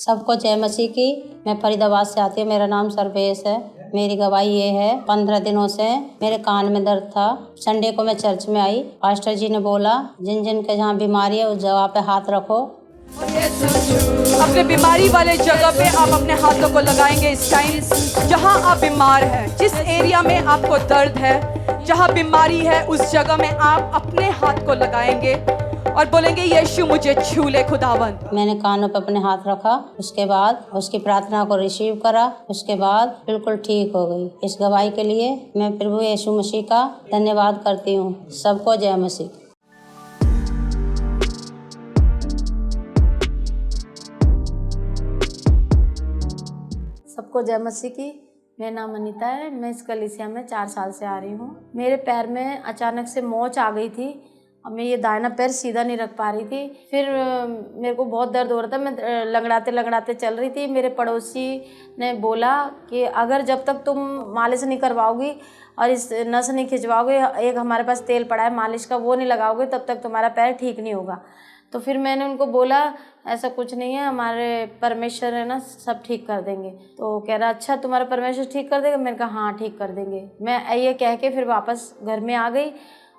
सबको जय मसीह की। मैं फरीदाबाद से आती हूँ। मेरा नाम सर्वेश है। मेरी गवाही ये है, 15 दिनों से मेरे कान में दर्द था। संडे को मैं चर्च में आई। पास्टर जी ने बोला जिन जिन के जहाँ बीमारी है उस जगह पे हाथ रखो। अपने बीमारी वाले जगह पे आप अपने हाथों को लगाएंगे इस टाइम जहां आप बीमार हैं। जिस एरिया में आपको दर्द है, जहां बीमारी है, उस जगह में आप अपने हाथ को लगाएंगे और बोलेंगे यीशु मुझे छू ले खुदावंद। मैंने कानों पे अपने हाथ रखा, उसके बाद उसकी प्रार्थना को रिसीव करा, उसके बाद बिल्कुल ठीक हो गई। इस गवाही के लिए मैं प्रभु यीशु मसीह का धन्यवाद करती हूँ। सबको जय मसीह। सबको जय मसीह की। मेरा नाम अनीता है। मैं इस कलीसिया में 4 साल से आ रही हूँ। मेरे पैर में अचानक से मोच आ गई थी। अब मैं ये दाहिना पैर सीधा नहीं रख पा रही थी। फिर मेरे को बहुत दर्द हो रहा था। मैं लंगड़ाते लंगड़ाते चल रही थी। मेरे पड़ोसी ने बोला कि अगर जब तक तुम मालिश नहीं करवाओगी और इस नस नहीं खिंचवाओगे, एक हमारे पास तेल पड़ा है मालिश का, वो नहीं लगाओगे, तब तक तुम्हारा पैर ठीक नहीं होगा। तो फिर मैंने उनको बोला ऐसा कुछ नहीं है, हमारे परमेश्वर है ना, सब ठीक कर देंगे। तो कह रहा अच्छा तुम्हारा परमेश्वर ठीक कर देगा। मैंने कहा हाँ ठीक कर देंगे। मैं ये कह के फिर वापस घर में आ गई।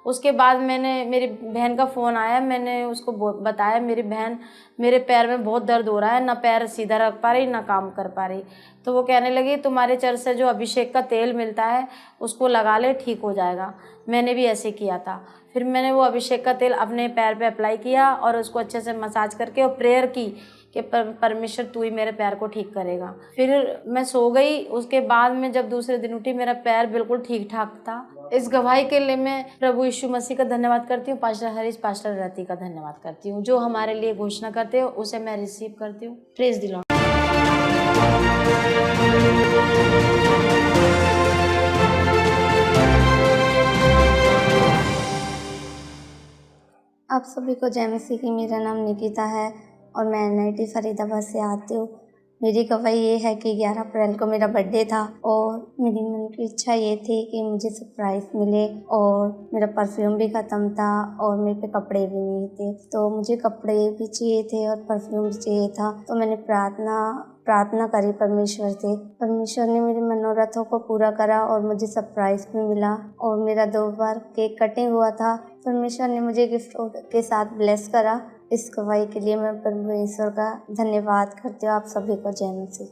उसके बाद मेरी बहन का फ़ोन आया। मैंने उसको बताया मेरी बहन मेरे पैर में बहुत दर्द हो रहा है, ना पैर सीधा रख पा रही ना काम कर पा रही। तो वो कहने लगी तुम्हारे चर्च से जो अभिषेक का तेल मिलता है उसको लगा ले, ठीक हो जाएगा। मैंने भी ऐसे किया था। फिर मैंने वो अभिषेक का तेल अपने पैर पे अप्लाई किया और उसको अच्छे से मसाज करके और प्रेयर की कि परमेश्वर तू ही मेरे पैर को ठीक करेगा। फिर मैं सो गई। उसके बाद में जब दूसरे दिन उठी मेरा पैर बिल्कुल ठीक ठाक था। इस गवाही के लिए मैं प्रभु यीशु मसीह का धन्यवाद करती हूँ। पास्टर हरीश, पास्टर रति का धन्यवाद करती हूँ। जो हमारे लिए घोषणा करते हो उसे मैं रिसीव करती हूँ। Praise the Lord. आप सभी को जय मसीह की। मेरा नाम निकिता है और मैं NIT फरीदाबाद से आती हूँ। मेरी गवाही ये है कि 11 अप्रैल को मेरा बर्थडे था और मेरी मन की इच्छा ये थी कि मुझे सरप्राइज़ मिले और मेरा परफ्यूम भी ख़त्म था और मेरे पे कपड़े भी नहीं थे। तो मुझे कपड़े भी चाहिए थे और परफ्यूम भी चाहिए था। तो मैंने प्रार्थना करी परमेश्वर से। परमेश्वर ने मेरे मनोरथों को पूरा करा और मुझे सरप्राइज़ भी मिला और मेरा 2 बार केक कटिंग हुआ था। परमेश्वर ने मुझे गिफ्ट के साथ ब्लेस करा। इस गवाही के लिए मैं प्रभु ईश्वर का धन्यवाद करती हूँ। आप सभी को जय मसीह।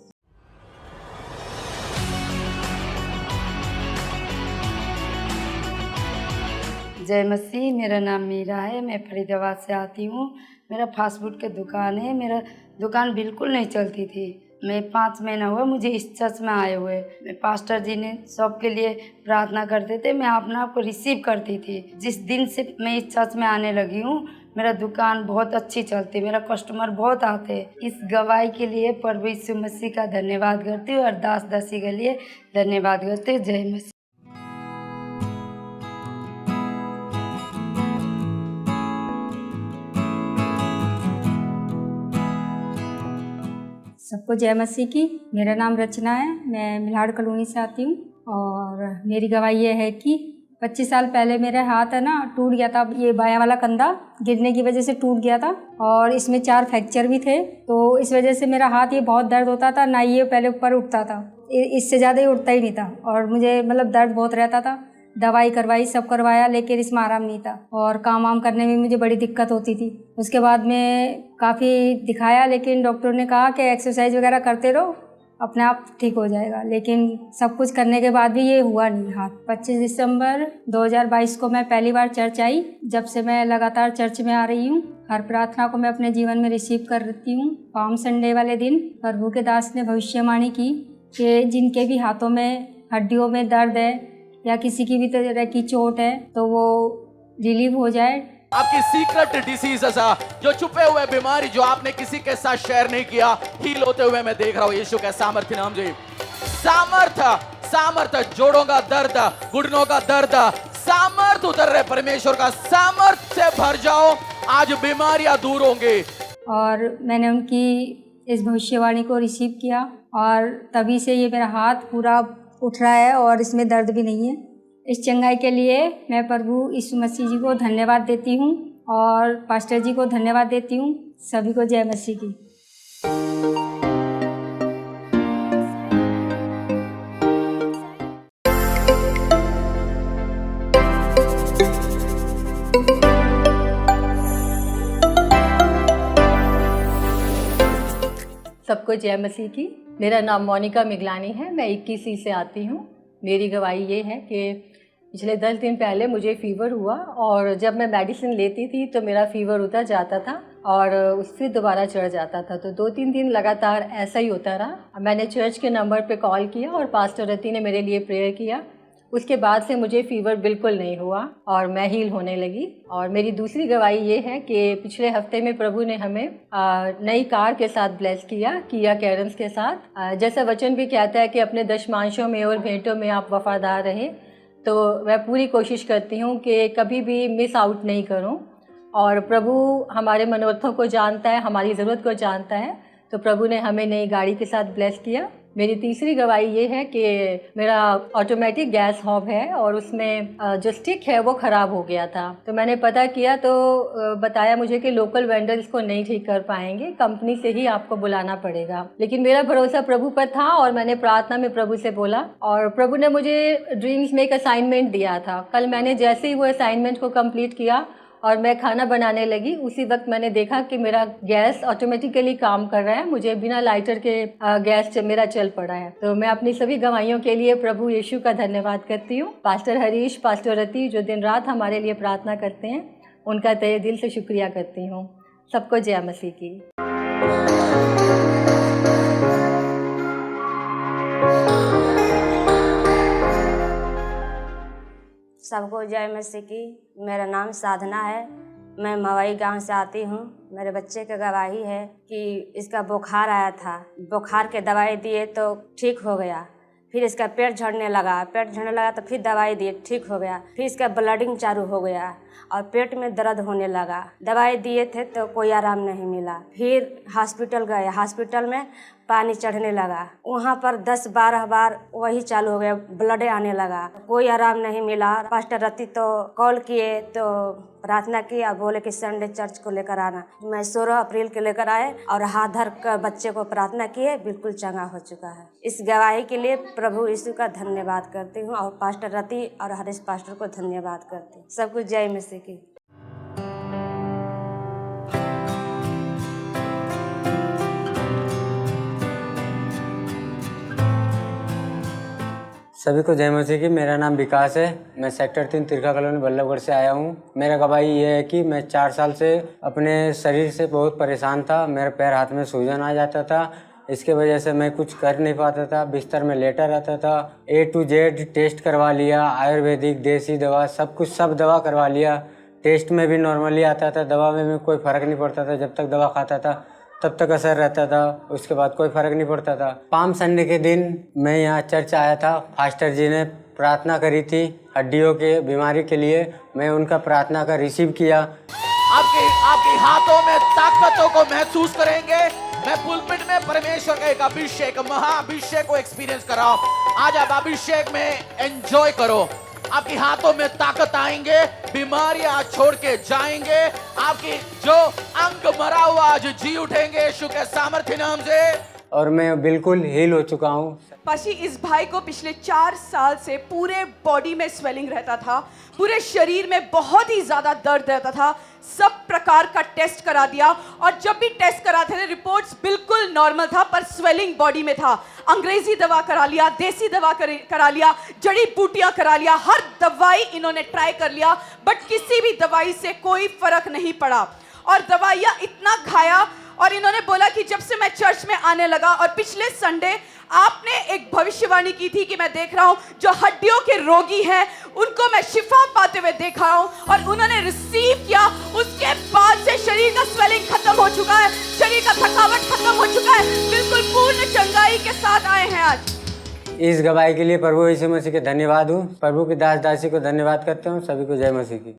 जय मसीह। मेरा नाम मीरा है। मैं फरीदाबाद से आती हूँ। मेरा फास्ट फूड की दुकान है। मेरा दुकान बिल्कुल नहीं चलती थी। मैं 5 महीना हुआ मुझे इस चर्च में आए हुए। मैं पास्टर जी ने सबके लिए प्रार्थना करते थे, मैं अपने आप को रिसीव करती थी। जिस दिन से मैं इस चर्च में आने लगी हूँ मेरा दुकान बहुत अच्छी चलती है, मेरा कस्टमर बहुत आते हैं। इस गवाही के लिए प्रभु यीशु मसीह का धन्यवाद करती हूँ और दास दासी के लिए धन्यवाद करती हूँ। जय मसीह। सबको जय मसीह की। मेरा नाम रचना है। मैं मिलाड़ कॉलोनी से आती हूँ और मेरी गवाही ये है कि 25 साल पहले मेरा हाथ है ना टूट गया था। ये बायां वाला कंधा गिरने की वजह से टूट गया था और इसमें 4 फ्रैक्चर भी थे। तो इस वजह से मेरा हाथ ये बहुत दर्द होता था, ना ये पहले ऊपर उठता था, इससे ज़्यादा ही उठता ही नहीं था और मुझे मतलब दर्द बहुत रहता था। दवाई करवाई, सब करवाया, लेकिन इसमें आराम नहीं था और काम वाम करने में मुझे बड़ी दिक्कत होती थी। उसके बाद में काफ़ी दिखाया, लेकिन डॉक्टर ने कहा कि एक्सरसाइज वगैरह करते रहो, अपने आप ठीक हो जाएगा। लेकिन सब कुछ करने के बाद भी ये हुआ नहीं हाथ। 25 दिसंबर 2022 को मैं पहली बार चर्च आई। जब से मैं लगातार चर्च में आ रही हूँ। हर प्रार्थना को मैं अपने जीवन में रिसीव करती हूँ। पाम संडे वाले दिन प्रभु के दास ने भविष्यवाणी की कि जिनके भी हाथों में हड्डियों में दर्द है या किसी की भी तरह की चोट है तो वो रिलीव हो जाए। आपकी सीक्रेट डिसीजेस जो छुपे हुए बीमारी जो आपने किसी के साथ शेयर नहीं किया, हील होते हुए मैं देख रहा हूँ यीशु के सामर्थ्य नाम जी। सामर्थ जोड़ों का दर्द, घुटनों का दर्द, सामर्थ उतर रहे परमेश्वर का सामर्थ से भर जाओ। आज बीमारियां दूर होंगी। और मैंने उनकी इस भविष्यवाणी को रिसीव किया और तभी से ये मेरा हाथ पूरा उठ रहा है और इसमें दर्द भी नहीं है। इस चंगाई के लिए मैं प्रभु यीशु मसीह जी को धन्यवाद देती हूँ और पास्टर जी को धन्यवाद देती हूँ। सभी को जय मसीह की। सबको जय मसीह की। मेरा नाम मोनिका मिगलानी है, मैं 21 से आती हूँ। मेरी गवाही ये है कि पिछले 10 दिन पहले मुझे फ़ीवर हुआ और जब मैं मेडिसिन लेती थी तो मेरा फ़ीवर उतर जाता था और उससे दोबारा चढ़ जाता था। तो 2-3 दिन लगातार ऐसा ही होता रहा। मैंने चर्च के नंबर पे कॉल किया और पास्टर रति ने मेरे लिए प्रेयर किया। उसके बाद से मुझे फ़ीवर बिल्कुल नहीं हुआ और मैं हील होने लगी। और मेरी दूसरी गवाही ये है कि पिछले हफ्ते में प्रभु ने हमें नई कार के साथ ब्लेस किया, किया कैरेंस के साथ। जैसा वचन भी कहता है कि अपने दशमांशों में और भेंटों में आप वफ़ादार रहें, तो मैं पूरी कोशिश करती हूँ कि कभी भी मिस आउट नहीं करूँ। और प्रभु हमारे मनोरथों को जानता है, हमारी ज़रूरत को जानता है, तो प्रभु ने हमें नई गाड़ी के साथ ब्लेस किया। मेरी तीसरी गवाही ये है कि मेरा ऑटोमेटिक गैस हॉब है और उसमें जो स्टिक है वो ख़राब हो गया था। तो मैंने पता किया तो बताया मुझे कि लोकल वेंडर इसको नहीं ठीक कर पाएंगे, कंपनी से ही आपको बुलाना पड़ेगा। लेकिन मेरा भरोसा प्रभु पर था और मैंने प्रार्थना में प्रभु से बोला और प्रभु ने मुझे ड्रीम्स में एक असाइनमेंट दिया था। कल मैंने जैसे ही वो असाइनमेंट को कंप्लीट किया और मैं खाना बनाने लगी, उसी वक्त मैंने देखा कि मेरा गैस ऑटोमेटिकली काम कर रहा है। मुझे बिना लाइटर के गैस मेरा चल पड़ा है। तो मैं अपनी सभी गवाहियों के लिए प्रभु यीशु का धन्यवाद करती हूँ। पास्टर हरीश, पास्टर रति जो दिन रात हमारे लिए प्रार्थना करते हैं, उनका तहे दिल से शुक्रिया करती हूँ। सबको जय मसीह की। सबको जय मसीह की। मेरा नाम साधना है, मैं मवई गांव से आती हूँ। मेरे बच्चे की गवाही है कि इसका बुखार आया था, बुखार के दवाई दिए तो ठीक हो गया। फिर इसका पेट झड़ने लगा तो फिर दवाई दिए, ठीक हो गया। फिर इसका ब्लडिंग चालू हो गया और पेट में दर्द होने लगा। दवाई दिए थे तो कोई आराम नहीं मिला। फिर हॉस्पिटल गए, हॉस्पिटल में पानी चढ़ने लगा, वहाँ पर 10-12 बार वही चालू हो गया, ब्लड आने लगा, कोई आराम नहीं मिला। पास्टर रति तो कॉल किए तो प्रार्थना की और बोले कि संडे चर्च को लेकर आना। मैं 16 अप्रैल के लेकर आए और हाथ धर कर बच्चे को प्रार्थना किए, बिल्कुल चंगा हो चुका है। इस गवाही के लिए प्रभु यीशु का धन्यवाद करती हूँ और पास्टर रति और हरीश पास्टर को धन्यवाद करती हूँ। सबको जय मसीह की। सभी को जय मसीह की। मेरा नाम विकास है, मैं सेक्टर 3 तिरका कॉलोनी बल्लभगढ़ से आया हूँ। मेरा गवाही ये है कि मैं 4 साल से अपने शरीर से बहुत परेशान था। मेरे पैर हाथ में सूजन आ जाता था, इसके वजह से मैं कुछ कर नहीं पाता था, बिस्तर में लेटा रहता था। A to Z टेस्ट करवा लिया, आयुर्वेदिक, देसी दवा, सब दवा करवा लिया। टेस्ट में भी नॉर्मली आता था, दवा में भी कोई फ़र्क नहीं पड़ता था। जब तक दवा खाता था तब तक असर रहता था, उसके बाद कोई फ़र्क नहीं पड़ता था। पाम संडे के दिन मैं यहाँ चर्च आया था, फास्टर जी ने प्रार्थना करी थी हड्डियों के बीमारी के लिए। मैं उनका प्रार्थना का रिसीव किया। आपके हाथों में ताकतों को महसूस करेंगे। मैं पुलपिट में परमेश्वर का एक अभिषेक, महाअभिषेक को एक्सपीरियंस कराऊं। आज आप अभिषेक में एंजॉय करो। आपके हाथों में ताकत आएंगे, बीमारियां छोड़ के जाएंगे। आपकी जो अंग मरा हुआ आज जी उठेंगे यीशु के सामर्थ्य नाम से। और मैं बिल्कुल हील हो चुका हूँ। पाशी, इस भाई को पिछले 4 साल से पूरे बॉडी में स्वेलिंग रहता था, पूरे शरीर में बहुत ही ज्यादा दर्द रहता था। सब प्रकार का टेस्ट करा दिया और जब भी टेस्ट कराते थे रिपोर्ट्स बिल्कुल नॉर्मल था, पर स्वेलिंग बॉडी में था। अंग्रेजी दवा करा लिया, देसी दवा करा लिया, जड़ी बूटियां करा लिया, हर दवाई इन्होंने ट्राई कर लिया, बट किसी भी दवाई से कोई फर्क नहीं पड़ा। और दवाइयां इतना खाया और इन्होंने बोला कि जब से मैं चर्च में आने लगा और पिछले संडे आपने एक भविष्यवाणी की थी कि मैं देख रहा हूं जो हड्डियों के रोगी हैं उनको मैं शिफा पाते हुए देख रहा हूं, और उन्होंने रिसीव किया। उसके बाद से शरीर का स्वेलिंग खत्म हो चुका है, शरीर का थकावट खत्म हो चुका है, बिल्कुल पूर्ण चंगाई के साथ आए हैं आज। इस गवाही के लिए प्रभु यीशु मसीह के धन्यवाद हूँ। प्रभु की दास दासी को धन्यवाद करता हूँ। सभी को जय मसीह की।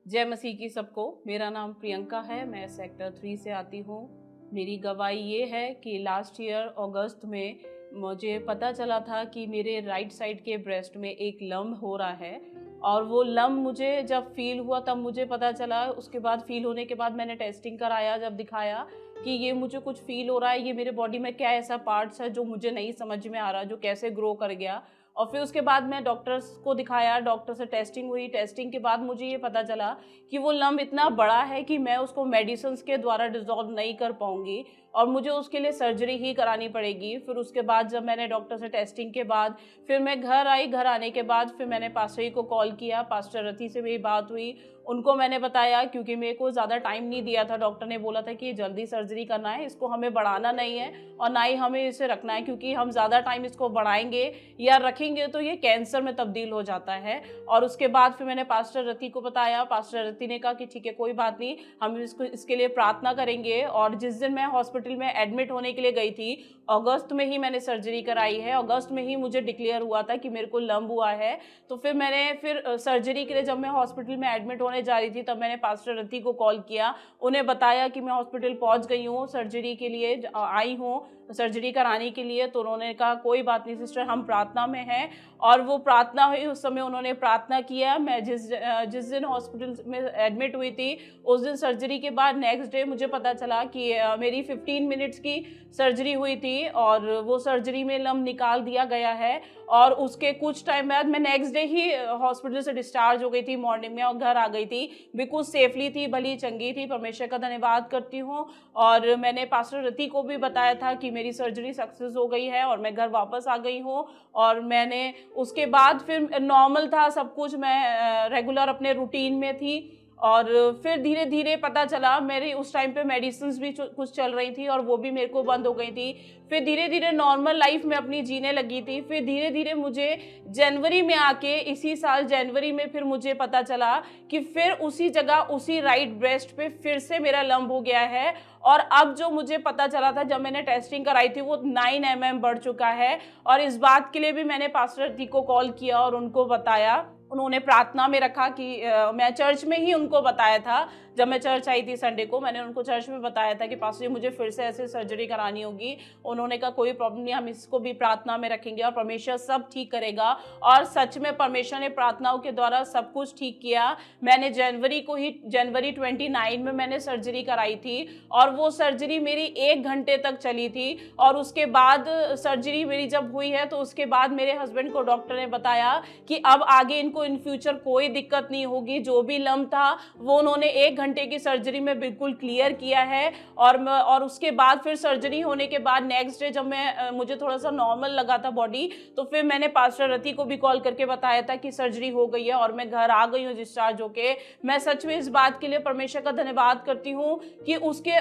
जय मसीह की सबको। मेरा नाम प्रियंका है, मैं सेक्टर 3 से आती हूँ। मेरी गवाही ये है कि लास्ट ईयर अगस्त में मुझे पता चला था कि मेरे राइट साइड के ब्रेस्ट में एक लम्ब हो रहा है, और वो लम्ब मुझे जब फील हुआ तब मुझे पता चला। उसके बाद फील होने के बाद मैंने टेस्टिंग कराया, जब दिखाया कि ये मुझे कुछ फील हो रहा है, ये मेरे बॉडी में क्या ऐसा पार्ट्स है जो मुझे नहीं समझ में आ रहा, जो कैसे ग्रो कर गया। और फिर उसके बाद मैं डॉक्टर्स को दिखाया, डॉक्टर से टेस्टिंग हुई। टेस्टिंग के बाद मुझे ये पता चला कि वो लम्ब इतना बड़ा है कि मैं उसको मेडिसिन के द्वारा डिसॉल्व नहीं कर पाऊँगी और मुझे उसके लिए सर्जरी ही करानी पड़ेगी। फिर उसके बाद जब मैंने डॉक्टर से टेस्टिंग के बाद फिर मैं घर आई। घर आने के बाद फिर मैंने पास्टर जी को कॉल किया, पास्टर रथी से मेरी बात हुई। उनको मैंने बताया, क्योंकि मेरे को ज़्यादा टाइम नहीं दिया था। डॉक्टर ने बोला था कि ये जल्दी सर्जरी करना है, इसको हमें बढ़ाना नहीं है और ना ही हमें इसे रखना है, क्योंकि हम ज़्यादा टाइम इसको बढ़ाएंगे या रखेंगे तो ये कैंसर में तब्दील हो जाता है। और उसके बाद फिर मैंने पास्टर रथी को बताया। पास्टर रथी ने कहा कि ठीक है, कोई बात नहीं, हम इसके लिए प्रार्थना करेंगे। और जिस दिन मैं हॉस्पिटल में एडमिट होने के लिए गई थी, अगस्त में ही मैंने सर्जरी कराई है। अगस्त में ही मुझे डिक्लेयर हुआ था कि मेरे को लम्ब हुआ है। तो फिर मैंने सर्जरी के लिए जब मैं हॉस्पिटल में एडमिट होने जा रही थी, तब मैंने पास्टर रथी को कॉल किया, उन्हें बताया कि मैं हॉस्पिटल पहुंच गई हूँ, सर्जरी के लिए आई हूँ, सर्जरी कराने के लिए। तो उन्होंने कहा कोई बात नहीं सिस्टर, हम प्रार्थना में हैं। और वो प्रार्थना हुई, उस समय उन्होंने प्रार्थना किया। मैं जिस दिन हॉस्पिटल में एडमिट हुई थी, उस दिन सर्जरी के बाद नेक्स्ट डे मुझे पता चला कि मेरी 15 मिनट्स की सर्जरी हुई थी और वो सर्जरी में लम्ब निकाल दिया गया है। और उसके कुछ टाइम बाद मैं नेक्स्ट डे ही हॉस्पिटल से डिस्चार्ज हो गई थी मॉर्निंग में और घर आ गई थी, बिल्कुल सेफली थी, भली चंगी थी। परमेश्वर का धन्यवाद करती हूँ। और मैंने पास्टर रथी को भी बताया था कि मेरी सर्जरी सक्सेस हो गई है और मैं घर वापस आ गई हूँ। और मैंने उसके बाद फिर नॉर्मल था सब कुछ, मैं रेगुलर अपने रूटीन में थी। और फिर धीरे धीरे पता चला, मेरी उस टाइम पे मेडिसिन्स भी कुछ चल रही थी और वो भी मेरे को बंद हो गई थी। फिर धीरे धीरे नॉर्मल लाइफ में अपनी जीने लगी थी। फिर धीरे धीरे मुझे जनवरी में आके, इसी साल जनवरी में फिर मुझे पता चला कि फिर उसी जगह, उसी राइट ब्रेस्ट पे फिर से मेरा लम्ब हो गया है। और अब जो मुझे पता चला था जब मैंने टेस्टिंग कराई थी, वो 9 mm बढ़ चुका है। और इस बात के लिए भी मैंने पास्टर रथी को कॉल किया और उनको बताया। उन्होंने प्रार्थना में रखा कि मैं चर्च में ही उनको बताया था, जब मैं चर्च आई थी संडे को, मैंने उनको चर्च में बताया था कि पास्टर जी मुझे फिर से ऐसे सर्जरी करानी होगी। उन्होंने कहा कोई प्रॉब्लम नहीं, हम इसको भी प्रार्थना में रखेंगे और परमेश्वर सब ठीक करेगा। और सच में परमेश्वर ने प्रार्थनाओं के द्वारा सब कुछ ठीक किया। मैंने जनवरी 29 में मैंने सर्जरी कराई थी और वो सर्जरी मेरी 1 घंटे तक चली थी। और उसके बाद सर्जरी मेरी जब हुई है तो उसके बाद मेरे हस्बैंड को डॉक्टर ने बताया कि अब आगे इनको इन फ्यूचर कोई दिक्कत नहीं होगी। जो भी लम्ब था वो उन्होंने 1 घंटे की सर्जरी में बिल्कुल क्लियर किया है। और उसके बाद फिर सर्जरी होने के बाद नेक्स्ट डे जब मुझे थोड़ा सा नॉर्मल लगा था बॉडी, तो फिर मैंने पास्टर रथी को भी कॉल करके बताया था कि सर्जरी हो गई है और मैं घर आ गई हूँ डिस्चार्ज होके। मैं सच में इस बात के लिए परमेश्वर का धन्यवाद करती हूँ कि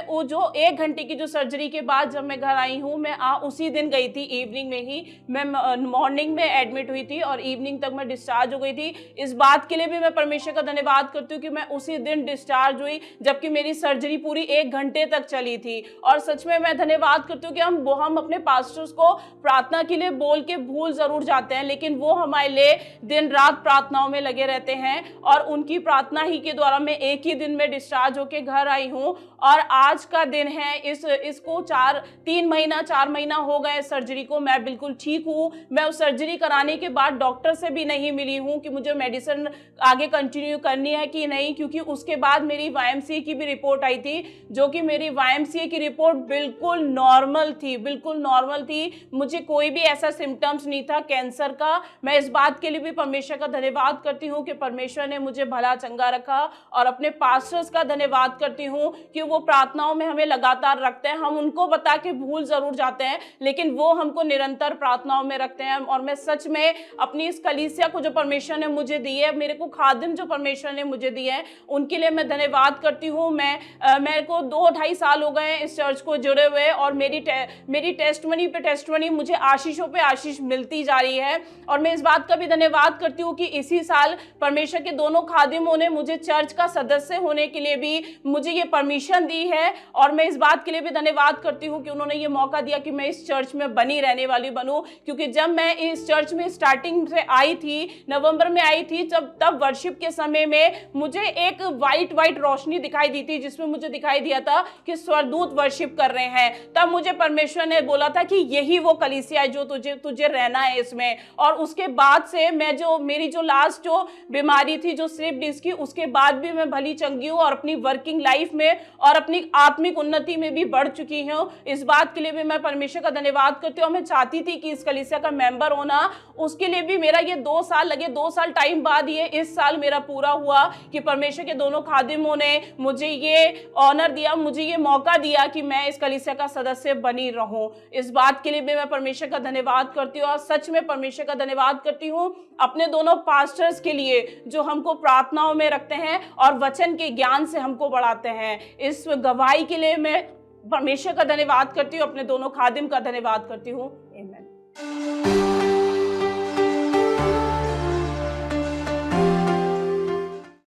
वो जो 1 घंटे की जो सर्जरी के बाद जब मैं घर आई हूँ, मैं उसी दिन गई थी, इवनिंग में ही। मैं मॉर्निंग में एडमिट हुई थी और इवनिंग तक मैं डिस्चार्ज हो गई थी। इस बात के लिए भी मैं परमेश्वर का धन्यवाद करती हूँ कि मैं उसी दिन डिस्चार्ज हुई, जबकि मेरी सर्जरी पूरी 1 घंटे तक चली थी। और सच में मैं धन्यवाद करती हूँ कि हम अपने पास्टर्स को प्रार्थना के लिए बोल के भूल जरूर जाते हैं, लेकिन वो हमारे लिए दिन रात प्रार्थनाओं में लगे रहते हैं। और उनकी प्रार्थना ही के द्वारा मैं 1 ही दिन में डिस्चार्ज होके घर आई हूँ। और आज का दिन है, इसको 4 महीना हो गए सर्जरी को। मैं बिल्कुल ठीक हूँ। मैं उस सर्जरी कराने के बाद डॉक्टर से भी नहीं मिली हूँ कि मुझे मेडिसिन आगे कंटिन्यू करनी है कि नहीं, क्योंकि उसके बाद मेरी YMCA की भी रिपोर्ट आई थी, जो कि मेरी YMCA की रिपोर्ट बिल्कुल नॉर्मल थी। मुझे कोई भी ऐसा सिम्टम्स नहीं था कैंसर का। मैं इस बात के लिए भी परमेश्वर का धन्यवाद करती हूँ कि परमेश्वर ने मुझे भला चंगा रखा। और अपने पास्टर्स का धन्यवाद करती हूँ कि वो प्रार्थनाओं में हमें लगातार रखते हैं। हम उनको बता के भूल जरूर जाते हैं, लेकिन वो हमको निरंतर प्रार्थनाओं में रखते हैं। और मैं सच में अपनी इस कलीसिया को जो परमेश्वर ने मुझे दी है, मेरे को खादिम जो परमेश्वर ने मुझे दिए हैं, उनके लिए मैं धन्यवाद करती हूँ। मेरे को 2-2.5 साल हो गए हैं इस चर्च को जुड़े हुए और मेरी टेस्टमनी पे टेस्टमनी, मुझे आशीषों पे आशीष मिलती जा रही है। और मैं इस बात का भी धन्यवाद करती हूँ कि इसी साल परमेश्वर के दोनों खादिमों ने मुझे चर्च का सदस्य होने के लिए भी मुझे ये परमिशन दी है। और मैं इस बात के लिए भी धन्यवाद करती हूँ कि उन्होंने ये मौका दिया कि मैं इस चर्च में बनी रहने वाली बनूँ। क्योंकि जब मैं इस चर्च में स्टार्टिंग से आई थी, नवंबर में आई थी तब वर्शिप के समय में मुझे एक वाइट रोशनी दिखाई दी थी, जिसमें मुझे दिखाई दिया था कि स्वर्गदूत वर्शिप कर रहे हैं। तब मुझे परमेश्वर ने बोला था कि यही वो कलीसिया है जो तुझे रहना है इसमें। और उसके बाद से मेरी जो लास्ट जो बीमारी थी, जो स्लिप डिस्क की, उसके बाद भी मैं भली चंगी हूँ और अपनी वर्किंग लाइफ में और अपनी आत्मिक उन्नति में भी बढ़ चुकी हूँ। इस बात के लिए भी मैं परमेश्वर का धन्यवाद करती हूँ। मैं चाहती थी कि इस कलीसिया का मेंबर होना, उसके लिए भी मेरा ये 2 साल लगे, 2 साल टाइम बाद ये इस साल मेरा पूरा हुआ कि परमेश्वर के दोनों खादिमों ने मुझे ये ऑनर दिया, मुझे ये मौका दिया कि मैं इस कलीसिया का सदस्य बनी रहूं। इस बात के लिए भी मैं परमेश्वर का धन्यवाद करती हूँ और सच में परमेश्वर का धन्यवाद करती हूँ अपने दोनों पास्टर्स के लिए जो हमको प्रार्थनाओं में रखते हैं और वचन के ज्ञान से हमको बढ़ाते हैं। इस गवाही के लिए मैं परमेश्वर का धन्यवाद करती हूँ, अपने दोनों खादिम का धन्यवाद करती हूँ। आमीन।